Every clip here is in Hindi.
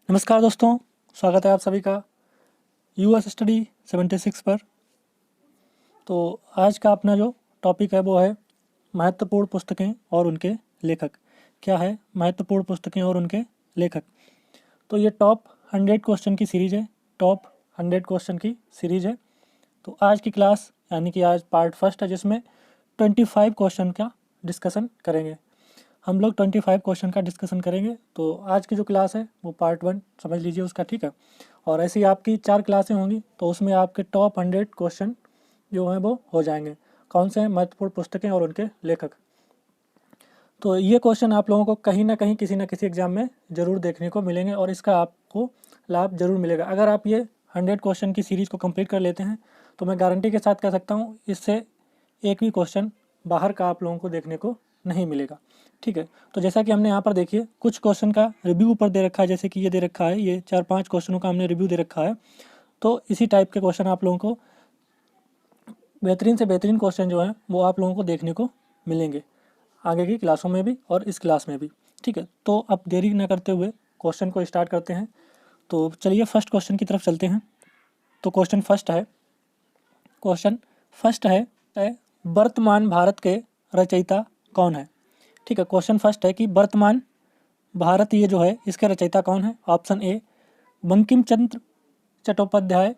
नमस्कार दोस्तों, स्वागत है आप सभी का यूएस स्टडी 76 पर। तो आज का अपना जो टॉपिक है वो है महत्वपूर्ण पुस्तकें और उनके लेखक। क्या है महत्वपूर्ण पुस्तकें और उनके लेखक? तो ये टॉप 100 क्वेश्चन की सीरीज़ है। टॉप 100 क्वेश्चन की सीरीज़ है। तो आज की क्लास यानी कि आज पार्ट फर्स्ट है, जिसमें 25 क्वेश्चन का डिस्कशन करेंगे। हम लोग 25 क्वेश्चन का डिस्कशन करेंगे। तो आज की जो क्लास है वो पार्ट 1 समझ लीजिए उसका, ठीक है। और ऐसी आपकी 4 क्लासें होंगी, तो उसमें आपके टॉप 100 क्वेश्चन जो हैं वो हो जाएंगे। कौन से हैं? महत्वपूर्ण पुस्तकें और उनके लेखक। तो ये क्वेश्चन आप लोगों को कहीं ना कहीं किसी न किसी एग्जाम में ज़रूर देखने को मिलेंगे और इसका आपको लाभ ज़रूर मिलेगा। अगर आप ये 100 क्वेश्चन की सीरीज़ को कंप्लीट कर लेते हैं तो मैं गारंटी के साथ कह सकता हूँ इससे एक भी क्वेश्चन बाहर का आप लोगों को देखने को नहीं मिलेगा, ठीक है। तो जैसा कि हमने यहाँ पर देखिए कुछ क्वेश्चन का रिव्यू ऊपर दे रखा है, जैसे कि ये दे रखा है, ये 4-5 क्वेश्चनों का हमने रिव्यू दे रखा है। तो इसी टाइप के क्वेश्चन आप लोगों को, बेहतरीन से बेहतरीन क्वेश्चन जो हैं वो आप लोगों को देखने को मिलेंगे आगे की क्लासों में भी और इस क्लास में भी, ठीक है। तो अब देरी न करते हुए क्वेश्चन को स्टार्ट करते हैं। तो चलिए फर्स्ट क्वेश्चन की तरफ चलते हैं। तो क्वेश्चन फर्स्ट है वर्तमान भारत के रचयिता कौन है? ठीक है, क्वेश्चन फर्स्ट है कि वर्तमान भारत ये जो है इसके रचयिता कौन है? ऑप्शन ए बंकिम चंद्र चट्टोपाध्याय,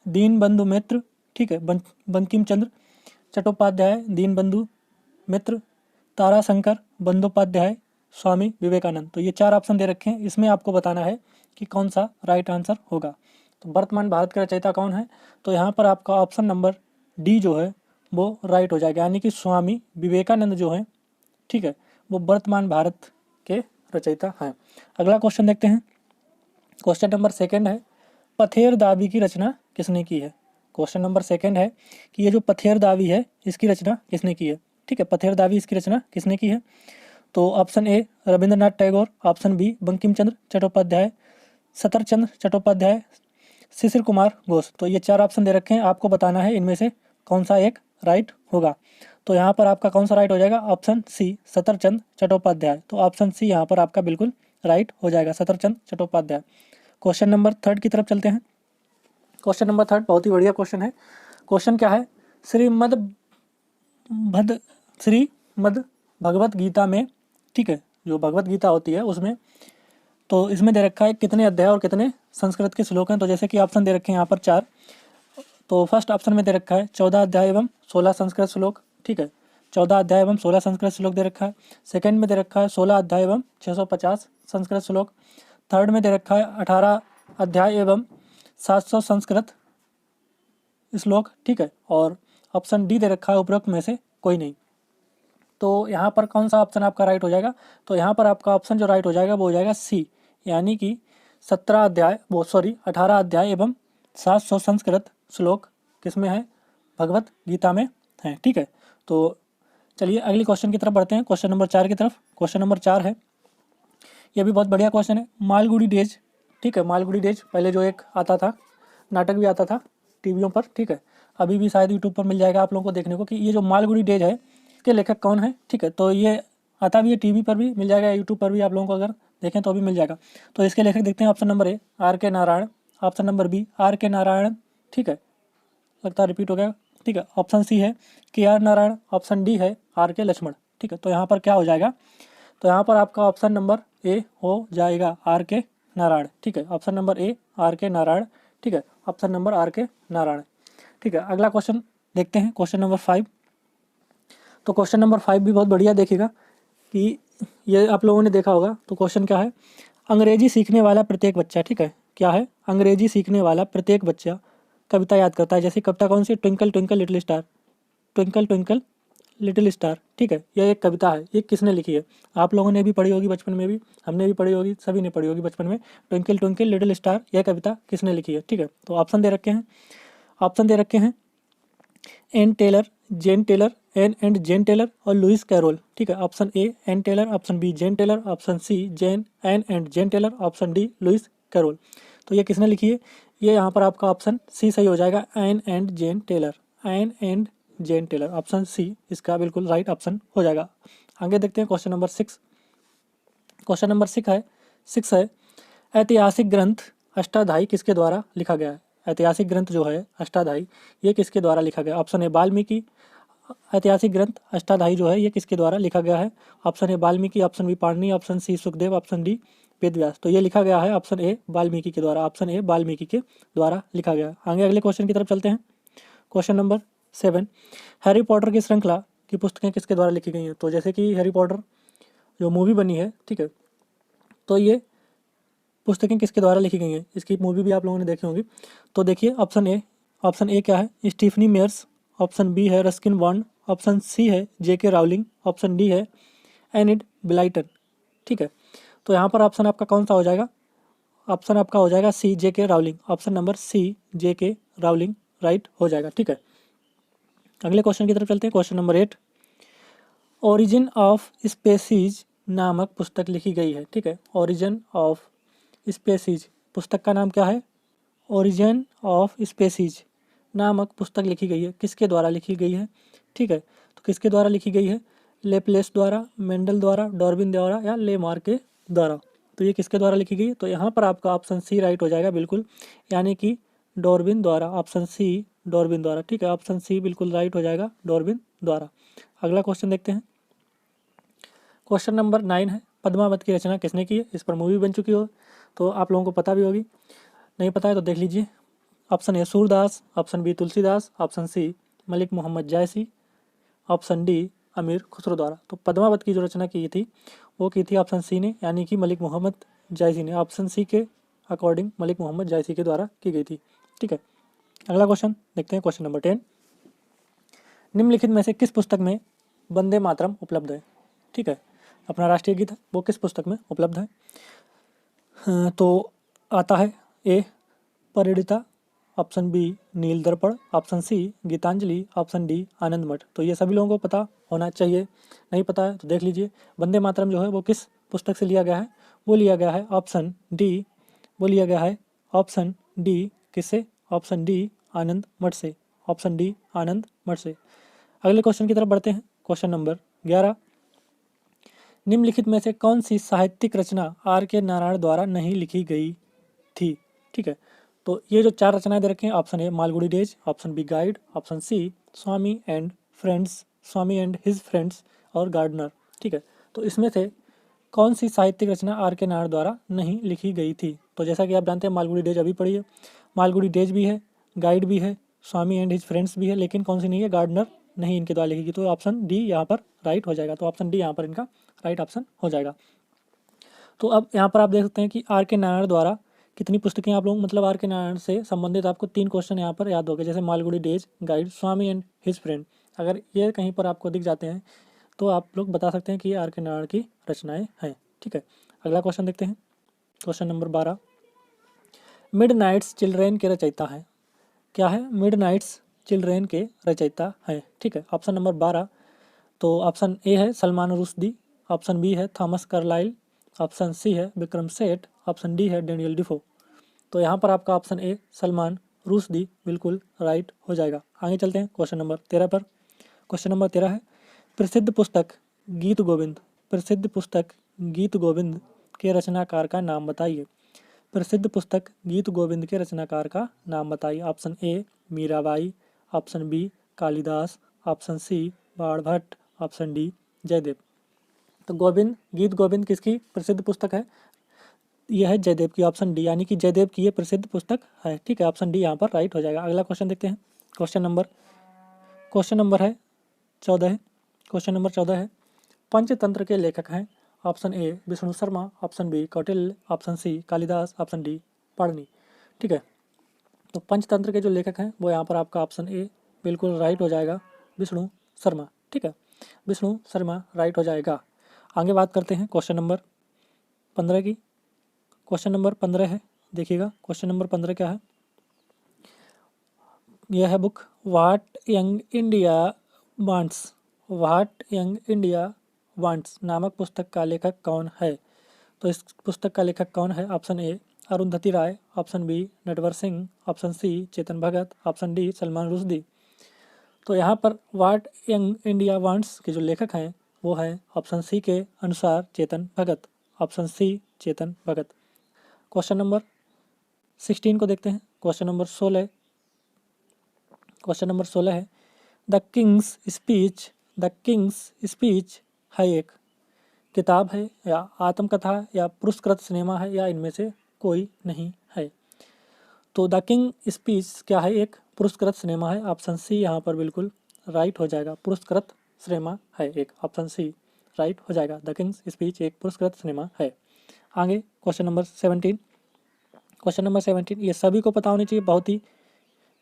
दीनबंधु मित्र, ठीक है, बंकिम चंद्र चट्टोपाध्याय, दीनबंधु मित्र, ताराशंकर बंदोपाध्याय, स्वामी विवेकानंद। तो ये 4 ऑप्शन दे रखे हैं, इसमें आपको बताना है कि कौन सा राइट आंसर होगा। तो वर्तमान भारत के रचयिता कौन है? तो यहाँ पर आपका ऑप्शन नंबर डी जो है वो राइट हो जाएगा, यानी कि स्वामी विवेकानंद जो है, ठीक है, वो वर्तमान भारत के रचयिता हैं। अगला क्वेश्चन देखते हैं। क्वेश्चन नंबर सेकंड है पथेर दावी की रचना किसने की है? क्वेश्चन नंबर सेकंड है कि ये जो पथेर दावी है इसकी रचना किसने की है? ठीक है, पथेर दावी इसकी रचना किसने की है? तो option A Rabindranath Tagore, option B Bankim Chandra Chattopadhyay, सतर चट्टोपाध्याय, शिशिर कुमार घोष। तो ये 4 ऑप्शन दे रखे हैं, आपको बताना है इनमें से कौन सा एक राइट होगा। तो यहाँ पर आपका कौन सा राइट हो जाएगा? ऑप्शन सी सतरचंद चट्टोपाध्याय। तो ऑप्शन सी यहाँ पर आपका बिल्कुल राइट हो जाएगा, सतरचंद चट्टोपाध्याय। क्वेश्चन नंबर थर्ड की तरफ चलते हैं। क्वेश्चन नंबर थर्ड बहुत ही बढ़िया क्वेश्चन है। क्वेश्चन क्या है? श्रीमद् भद श्रीमद् भगवत गीता में, ठीक है, जो भगवत गीता होती है उसमें, तो इसमें दे रखा है कितने अध्याय और कितने संस्कृत के श्लोक हैं। तो जैसे कि ऑप्शन दे रखे हैं यहाँ पर 4। तो फर्स्ट ऑप्शन में दे रखा है 14 अध्याय एवं 16 संस्कृत श्लोक, ठीक है, 14 अध्याय एवं 16 संस्कृत श्लोक दे रखा है। सेकंड में दे रखा है 16 अध्याय एवं 650 संस्कृत श्लोक। थर्ड में दे रखा है 18 अध्याय एवं 700 संस्कृत श्लोक, ठीक है, और ऑप्शन डी दे रखा है उपरोक्त में से कोई नहीं। तो यहाँ पर कौन सा ऑप्शन आपका राइट हो जाएगा? तो यहाँ पर आपका ऑप्शन जो राइट हो जाएगा वो हो जाएगा सी, यानी कि 18 अध्याय एवं 700 संस्कृत श्लोक किसमें है? भगवत गीता में है, ठीक है। तो चलिए अगली क्वेश्चन की तरफ बढ़ते हैं, क्वेश्चन नंबर 4 की तरफ। क्वेश्चन नंबर 4 है, ये भी बहुत बढ़िया क्वेश्चन है, मालगुडी डेज, ठीक है, मालगुडी डेज पहले जो एक आता था, नाटक भी आता था टीवियों पर, ठीक है, अभी भी शायद यूट्यूब पर मिल जाएगा आप लोगों को देखने को कि ये जो मालगुडी डेज है के लेखक कौन है, ठीक है। तो ये आता भी है, टीवी पर भी मिल जाएगा, यूट्यूब पर भी आप लोगों को अगर देखें तो भी मिल जाएगा। तो इसके लेखक देखते हैं, option number A R K Narayan, option number B R K Narayan, ठीक है, लगता है रिपीट हो गया, ठीक है। ऑप्शन सी है के आर नारायण, ऑप्शन डी है आर के लक्ष्मण, ठीक है। तो यहाँ पर क्या हो जाएगा? तो यहाँ पर आपका ऑप्शन नंबर ए हो जाएगा आर के नारायण, ठीक है, option number A R K Narayan, ठीक है, option number are K Narayan, ठीक है। अगला क्वेश्चन देखते हैं, क्वेश्चन नंबर 5। तो क्वेश्चन नंबर 5 भी बहुत बढ़िया देखिएगा कि ये आप लोगों ने देखा होगा। तो क्वेश्चन क्या है? अंग्रेजी सीखने वाला प्रत्येक बच्चा, ठीक है, क्या है? अंग्रेजी सीखने वाला प्रत्येक बच्चा कविता याद करता है। जैसे कविता कौन सी? Twinkle twinkle little star, twinkle twinkle little star, ठीक है, यह एक कविता है। ये किसने लिखी है? आप लोगों ने भी पढ़ी होगी बचपन में भी, हमने भी पढ़ी होगी, सभी ने पढ़ी होगी बचपन में। ट्विंकल ट्विंकल लिटिल स्टार, यह कविता किसने लिखी है? ठीक है, तो ऑप्शन दे रखे हैं, ऑप्शन दे रखे हैं Ann Taylor, Jane Taylor, Ann and Jane Taylor और लुइस कैरोल, ठीक है। Option A Ann Taylor, option B Jane Taylor, option C Jane Ann and Jane Taylor, option D Lewis Carroll. तो ये किसने लिखी है? ये यहाँ पर आपका ऑप्शन सी सही हो जाएगा, Ann and Jane Taylor, Ann and Jane Taylor, option C इसका बिल्कुल राइट ऑप्शन हो जाएगा। आगे देखते हैं क्वेश्चन नंबर 6। क्वेश्चन नंबर 6 है ऐतिहासिक ग्रंथ अष्टाध्यायी किसके द्वारा लिखा गया है? ऐतिहासिक ग्रंथ जो है अष्टाध्यायी, ये किसके द्वारा लिखा गया? Option A Valmiki. ऐतिहासिक ग्रंथ अष्टाध्यायी जो है ये किसके द्वारा लिखा गया है? Option A Valmiki, option B Panini, option C Sukhdev, option D Vedvyas. तो ये लिखा गया है ऑप्शन ए वाल्मीकि के द्वारा। ऑप्शन ए वाल्मीकि के द्वारा लिखा गया है। आगे अगले क्वेश्चन की तरफ चलते हैं। क्वेश्चन नंबर 7, हैरी पॉटर की श्रृंखला की पुस्तकें किसके द्वारा लिखी गई हैं? तो जैसे कि हैरी पॉटर जो मूवी बनी है, ठीक है, तो ये पुस्तकें किसके द्वारा लिखी गई हैं? इसकी मूवी भी आप लोगों ने देखी होंगी। तो देखिए ऑप्शन ए क्या है? स्टीफनी मेयर्स, ऑप्शन बी है रस्किन बॉन्ड, ऑप्शन सी है जेके रावलिंग, ऑप्शन डी है एनिड ब्लाइटन। ठीक है, तो यहाँ पर ऑप्शन आपका कौन सा हो जाएगा? ऑप्शन आपका हो जाएगा सी जेके रावलिंग। ऑप्शन नंबर सी जेके रावलिंग राइट हो जाएगा। ठीक है, अगले क्वेश्चन की तरफ चलते हैं। Question number 8, origin of species नामक पुस्तक लिखी गई है। ठीक है, ओरिजिन ऑफ स्पेसीज पुस्तक का नाम क्या है? ओरिजिन ऑफ स्पेसीज नामक पुस्तक लिखी गई है, किसके द्वारा लिखी गई है? ठीक है, तो किसके द्वारा लिखी गई है? लेप्लेस द्वारा, मेंडल द्वारा, डार्विन द्वारा या लेमार्क के द्वारा। तो ये किसके द्वारा लिखी गई है? तो यहाँ पर आपका ऑप्शन सी राइट हो जाएगा बिल्कुल, यानी कि डार्विन द्वारा। ऑप्शन सी डार्विन द्वारा। ठीक है, ऑप्शन सी बिल्कुल राइट हो जाएगा, डार्विन द्वारा। अगला क्वेश्चन देखते हैं। क्वेश्चन नंबर 9 है, पद्मावत की रचना किसने की है? इस पर मूवी बन चुकी हो तो आप लोगों को पता भी होगी, नहीं पता है तो देख लीजिए। Option A Surdas, option B Tulsidas, option C Malik Mohammad Jayasi, option D Amir Khusro द्वारा। तो पद्मावत की जो रचना की थी वो की थी ऑप्शन सी ने, यानी कि मलिक मोहम्मद जायसी ने। ऑप्शन सी के अकॉर्डिंग मलिक मोहम्मद जायसी के द्वारा की गई थी। ठीक है, अगला क्वेश्चन देखते हैं। क्वेश्चन नंबर 10, निम्नलिखित में से किस पुस्तक में वंदे मातरम उपलब्ध है? ठीक है, अपना राष्ट्रीय गीत है, वो किस पुस्तक में उपलब्ध है? तो आता है A Parineeta, option B Neel Darpan, option C Gitanjali, option D Anand Math. तो ये सभी लोगों को पता होना चाहिए, नहीं पता है तो देख लीजिए। वंदे मातरम जो है वो किस पुस्तक से लिया गया है? वो लिया गया है ऑप्शन डी, वो लिया गया है ऑप्शन डी किससे? ऑप्शन डी आनंद मठ से। ऑप्शन डी आनंद मठ से। अगले क्वेश्चन की तरफ बढ़ते हैं। क्वेश्चन नंबर 11, निम्नलिखित में से कौन सी साहित्यिक रचना आर के नारायण द्वारा नहीं लिखी गई थी? ठीक है, तो ये जो 4 रचनाएं दे रखे हैं, option A Malgudi days, option B guide, option C Swami and friends, Swami and his friends और गार्डनर। ठीक है, तो इसमें से कौन सी साहित्यिक रचना आर के नारायण द्वारा नहीं लिखी गई थी? तो जैसा कि आप जानते हैं मालगुडी डेज अभी पढ़ी है, मालगुडी डेज भी है, गाइड भी है, स्वामी एंड हिज फ्रेंड्स भी है, लेकिन कौन सी नहीं है? गार्डनर नहीं इनके द्वारा लिखी गई। तो ऑप्शन डी यहाँ पर राइट हो जाएगा। तो ऑप्शन डी यहाँ पर इनका राइट ऑप्शन हो जाएगा। तो अब यहाँ पर आप देख सकते हैं कि आर के नारायण द्वारा कितनी पुस्तकें आप लोग, मतलब आर के नारायण से संबंधित आपको 3 क्वेश्चन यहाँ पर याद हो गए, जैसे Malgudi days, guide, Swami and his friend. अगर ये कहीं पर आपको दिख जाते हैं तो आप लोग बता सकते हैं कि ये आर के नारायण की रचनाएं हैं। ठीक है, अगला क्वेश्चन देखते हैं। क्वेश्चन नंबर 12, मिडनाइट्स चिल्ड्रेन के रचयिता हैं? क्या है? मिडनाइट्स चिल्ड्रेन के रचयिता हैं। ठीक है, ऑप्शन नंबर 12, तो ऑप्शन ए है सलमान रुश्दी, ऑप्शन बी है थॉमस कार्लाइल, ऑप्शन सी है विक्रम सेठ, ऑप्शन डी है डेनियल डिफो। तो यहाँ पर आपका ऑप्शन ए सलमान रुश्दी बिल्कुल राइट हो जाएगा। आगे चलते हैं क्वेश्चन नंबर 13 पर। क्वेश्चन नंबर 13 है, प्रसिद्ध पुस्तक गीत गोविंद, प्रसिद्ध पुस्तक गीत गोविंद के रचनाकार का नाम बताइए। प्रसिद्ध पुस्तक गीत गोविंद के रचनाकार का नाम बताइए। Option A Mirabai, option B Kalidas, option C Banabhatta, option D Jayadev. तो गोविंद, गीत गोविंद किसकी प्रसिद्ध पुस्तक है? यह है जयदेव की, ऑप्शन डी, यानी कि जयदेव की ये प्रसिद्ध पुस्तक है। ठीक है, ऑप्शन डी यहाँ पर राइट हो जाएगा। अगला क्वेश्चन देखते हैं। क्वेश्चन नंबर है 14 है। क्वेश्चन नंबर 14 है, पंचतंत्र के लेखक हैं? Option A Vishnu Sharma, option B Kautilya, option C Kalidas, option D Panini. ठीक है, तो पंचतंत्र के जो लेखक हैं वो यहाँ पर आपका ऑप्शन ए बिल्कुल राइट हो जाएगा, विष्णु शर्मा। ठीक है, विष्णु शर्मा राइट हो जाएगा। आगे बात करते हैं क्वेश्चन नंबर 15 की। क्वेश्चन नंबर 15 है, देखिएगा क्वेश्चन नंबर 15 क्या है? यह है book what young India wants, what young India wants नामक पुस्तक का लेखक कौन है? तो इस पुस्तक का लेखक कौन है? Option A Arundhati Roy, option B Natwar Singh, option C Chetan Bhagat, option D Salman Rushdie. तो यहाँ पर व्हाट यंग इंडिया वांट्स के जो लेखक हैं वो है ऑप्शन सी के अनुसार चेतन भगत, ऑप्शन सी चेतन भगत। क्वेश्चन नंबर 16 को देखते हैं। क्वेश्चन नंबर 16 है द किंग्स स्पीच है एक किताब है या आत्मकथा या पुरस्कृत सिनेमा है या इनमें से कोई नहीं है। तो द किंग स्पीच क्या है, एक पुरस्कृत सिनेमा है। ऑप्शन सी यहाँ पर बिल्कुल राइट हो जाएगा, पुरस्कृत सिनेमा है एक। ऑप्शन सी राइट हो जाएगा, द किंग्स स्पीच एक पुरस्कृत सिनेमा है। आगे क्वेश्चन नंबर 17 ये सभी को पता होनी चाहिए, बहुत ही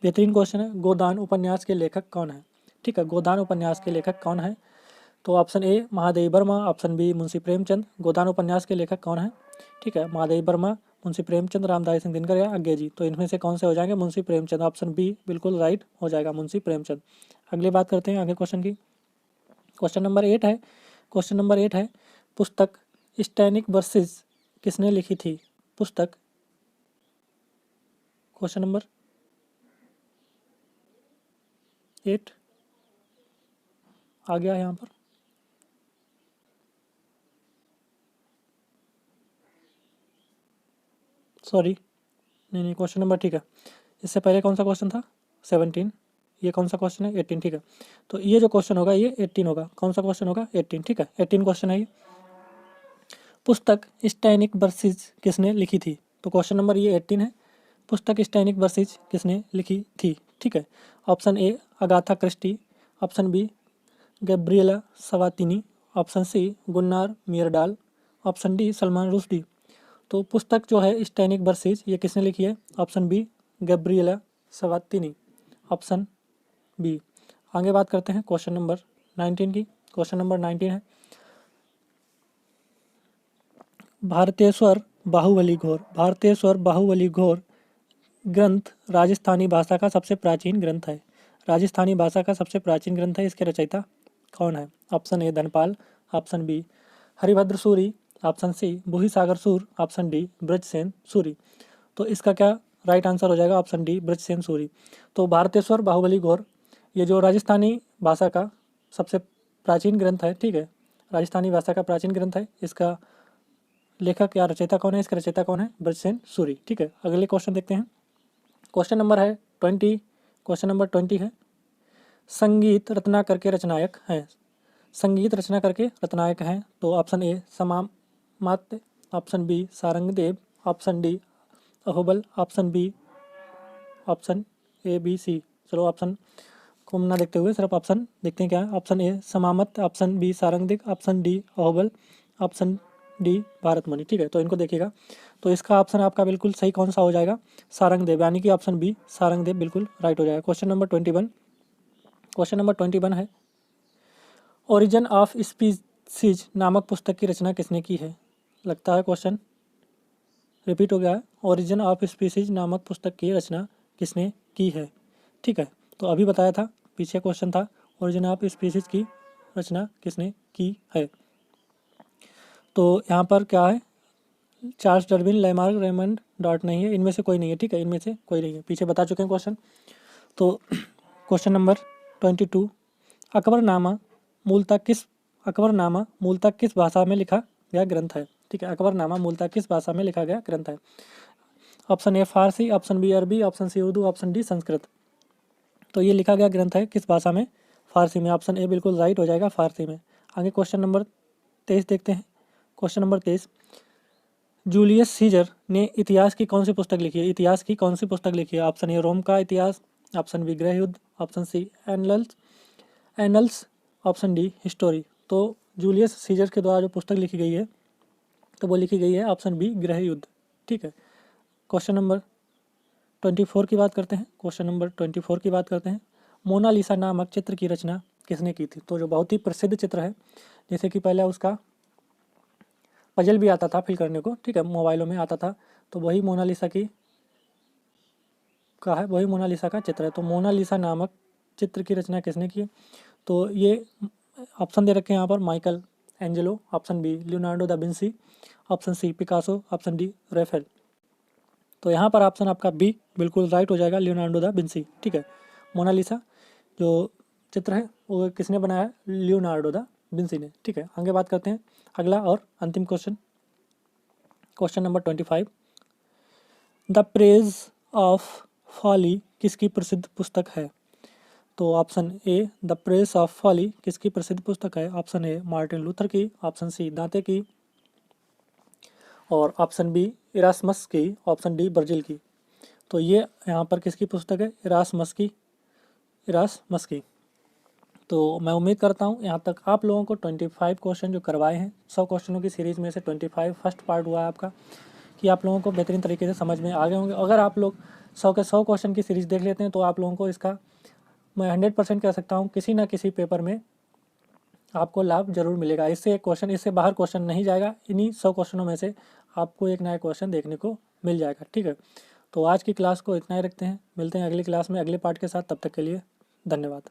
बेहतरीन क्वेश्चन है। गोदान उपन्यास के लेखक कौन है? ठीक है, गोदान उपन्यास के लेखक कौन है? तो option A Mahadevi Verma, option B Munshi Premchand. Godan उपन्यास के लेखक कौन है? ठीक है, महादेवी वर्मा, मुंशी प्रेमचंद, रामधारी सिंह दिनकर या अज्ञे जी। तो इनमें से कौन से हो जाएंगे? मुंशी प्रेमचंद। ऑप्शन बी बिल्कुल राइट हो जाएगा, मुंशी प्रेमचंद। अगली बात करते हैं आगे क्वेश्चन की। क्वेश्चन नंबर 8 है पुस्तक स्टैनिक वर्सेस किसने लिखी थी? पुस्तक क्वेश्चन नंबर 8 आ गया यहाँ पर। सॉरी, नहीं क्वेश्चन नंबर ठीक है। इससे पहले कौन सा क्वेश्चन था? 17। ये कौन सा क्वेश्चन है? 18। ठीक है, तो ये जो क्वेश्चन होगा ये 18 होगा। कौन सा क्वेश्चन होगा? 18। ठीक है, 18 क्वेश्चन है ये। पुस्तक स्टैनिक वर्सेस किसने लिखी थी? तो क्वेश्चन नंबर ये 18 है, पुस्तक स्टैनिक वर्सेस किसने लिखी थी? ठीक है, option A Agatha Christie, option B Gabriela Sabatini, option C Gunnar Myrdal, option D Salman Rushdie. तो पुस्तक जो है स्टैनिक वर्सेस ये किसने लिखी है? Option B Gabriela Sabatini, option B. आगे बात करते हैं क्वेश्चन नंबर 19 की। क्वेश्चन नंबर 19 है भारतेश्वर बाहुबली घोर ग्रंथ राजस्थानी भाषा का सबसे प्राचीन ग्रंथ है। राजस्थानी भाषा का सबसे प्राचीन ग्रंथ है, इसके रचयिता कौन है? Option A Dhanpal, option B Haribhadra Suri, option C Buddhisagar Sur, option D Brajsen Suri. तो इसका क्या राइट आंसर हो जाएगा? Option D Brajsen Suri. तो भारतेश्वर बाहुबली घोर ये जो राजस्थानी भाषा का सबसे प्राचीन ग्रंथ है, ठीक है, राजस्थानी भाषा का प्राचीन ग्रंथ है, इसका लेखक या रचयिता कौन है? इसका रचयिता कौन है? ब्रजसेन सूरी। ठीक है, अगले क्वेश्चन देखते हैं। क्वेश्चन नंबर है 20। क्वेश्चन नंबर 20 है संगीत रचना करके रचनायक हैं। संगीत रचना करके रचनायक हैं। तो option A Samamatya, option B Sarangdev, option D Ahobal, option A B C. चलो ऑप्शन को ना देखते हुए सिर्फ ऑप्शन देखते हैं क्या है। Option A Samamat, option B Sarangdev, option D Ahobal, option D Bharatmani. ठीक है, तो इनको देखिएगा। तो इसका ऑप्शन आपका बिल्कुल सही कौन सा हो जाएगा? सारंगदेव, यानी कि ऑप्शन बी सारंगदेव बिल्कुल राइट हो जाएगा। Question number 21। क्वेश्चन नंबर 21 है ओरिजिन ऑफ स्पीसीज नामक पुस्तक की रचना किसने की है? लगता है क्वेश्चन रिपीट हो गया है। ओरिजिन ऑफ स्पीसीज नामक पुस्तक की रचना किसने की है? ठीक है, तो अभी बताया था, पीछे क्वेश्चन था ओरिजिन ऑफ स्पीसीज की रचना किसने की है। तो यहाँ पर क्या है? Charles Darwin, Lamarck, Raymond dot नहीं है, इनमें से कोई नहीं है। ठीक है, इनमें से कोई नहीं है, पीछे बता चुके हैं क्वेश्चन। तो क्वेश्चन नंबर 22 अकबरनामा मूलतः किस भाषा में लिखा गया ग्रंथ है? ठीक है, अकबरनामा मूलतः किस भाषा में लिखा गया ग्रंथ है? Option A Farsi, option B Arabi, option C Urdu, option D Sanskrit. तो ये लिखा गया ग्रंथ है किस भाषा में? फारसी में। ऑप्शन ए बिल्कुल राइट हो जाएगा, फारसी में। आगे क्वेश्चन नंबर 23 देखते हैं। क्वेश्चन नंबर 23 जूलियस सीजर ने इतिहास की कौन सी पुस्तक लिखी है? इतिहास की कौन सी पुस्तक लिखी है? ऑप्शन ए रोम का इतिहास, ऑप्शन बी गृह युद्ध, option C annals, option D history. तो जूलियस सीजर के द्वारा जो पुस्तक लिखी गई है तो वो लिखी गई है ऑप्शन बी गृह युद्ध। ठीक है, क्वेश्चन नंबर 24 की बात करते हैं। क्वेश्चन नंबर 24 की बात करते हैं मोनालिसा नामक चित्र की रचना किसने की थी? तो जो बहुत ही प्रसिद्ध चित्र है, जैसे कि पहले उसका पजल भी आता था फिल करने को, ठीक है, मोबाइलों में आता था, तो वही मोनालिसा का चित्र है। तो मोनालिसा नामक चित्र की रचना किसने की? तो ये ऑप्शन दे रखे हैं यहाँ पर Michelangelo, option B Leonardo da Vinci, option C Picasso, option D Raphael. तो यहाँ पर ऑप्शन आपका बी बिल्कुल राइट हो जाएगा, लियोनार्डो दा विंसी। ठीक है, मोनालिसा जो चित्र है वो किसने बनाया है? लियोनार्डो दा विंसी ने। ठीक है, आगे बात करते हैं अगला और अंतिम question. Question number 25 the praise of folly किसकी प्रसिद्ध पुस्तक है? तो option A the praise of folly किसकी प्रसिद्ध पुस्तक है? ऑप्शन ए मार्टिन लूथर की, ऑप्शन सी दांते की, और ऑप्शन बी इरास्मस की, ऑप्शन डी वर्जिल की। तो ये यहाँ पर किसकी पुस्तक है? इरास्मस की। तो मैं उम्मीद करता हूँ यहाँ तक आप लोगों को 25 क्वेश्चन जो करवाए हैं, 100 क्वेश्चनों की सीरीज़ में से 25 फर्स्ट पार्ट हुआ है आपका, कि आप लोगों को बेहतरीन तरीके से समझ में आ गए होंगे। अगर आप लोग 100 के 100 क्वेश्चन की सीरीज़ देख लेते हैं तो आप लोगों को इसका मैं 100% कह सकता हूँ किसी ना किसी पेपर में आपको लाभ जरूर मिलेगा। इससे एक क्वेश्चन, इससे बाहर क्वेश्चन नहीं जाएगा। इन्हीं 100 क्वेश्चनों में से आपको एक नया क्वेश्चन देखने को मिल जाएगा। ठीक है, तो आज की क्लास को इतना ही रखते हैं, मिलते हैं अगली क्लास में अगले पार्ट के साथ। तब तक के लिए धन्यवाद।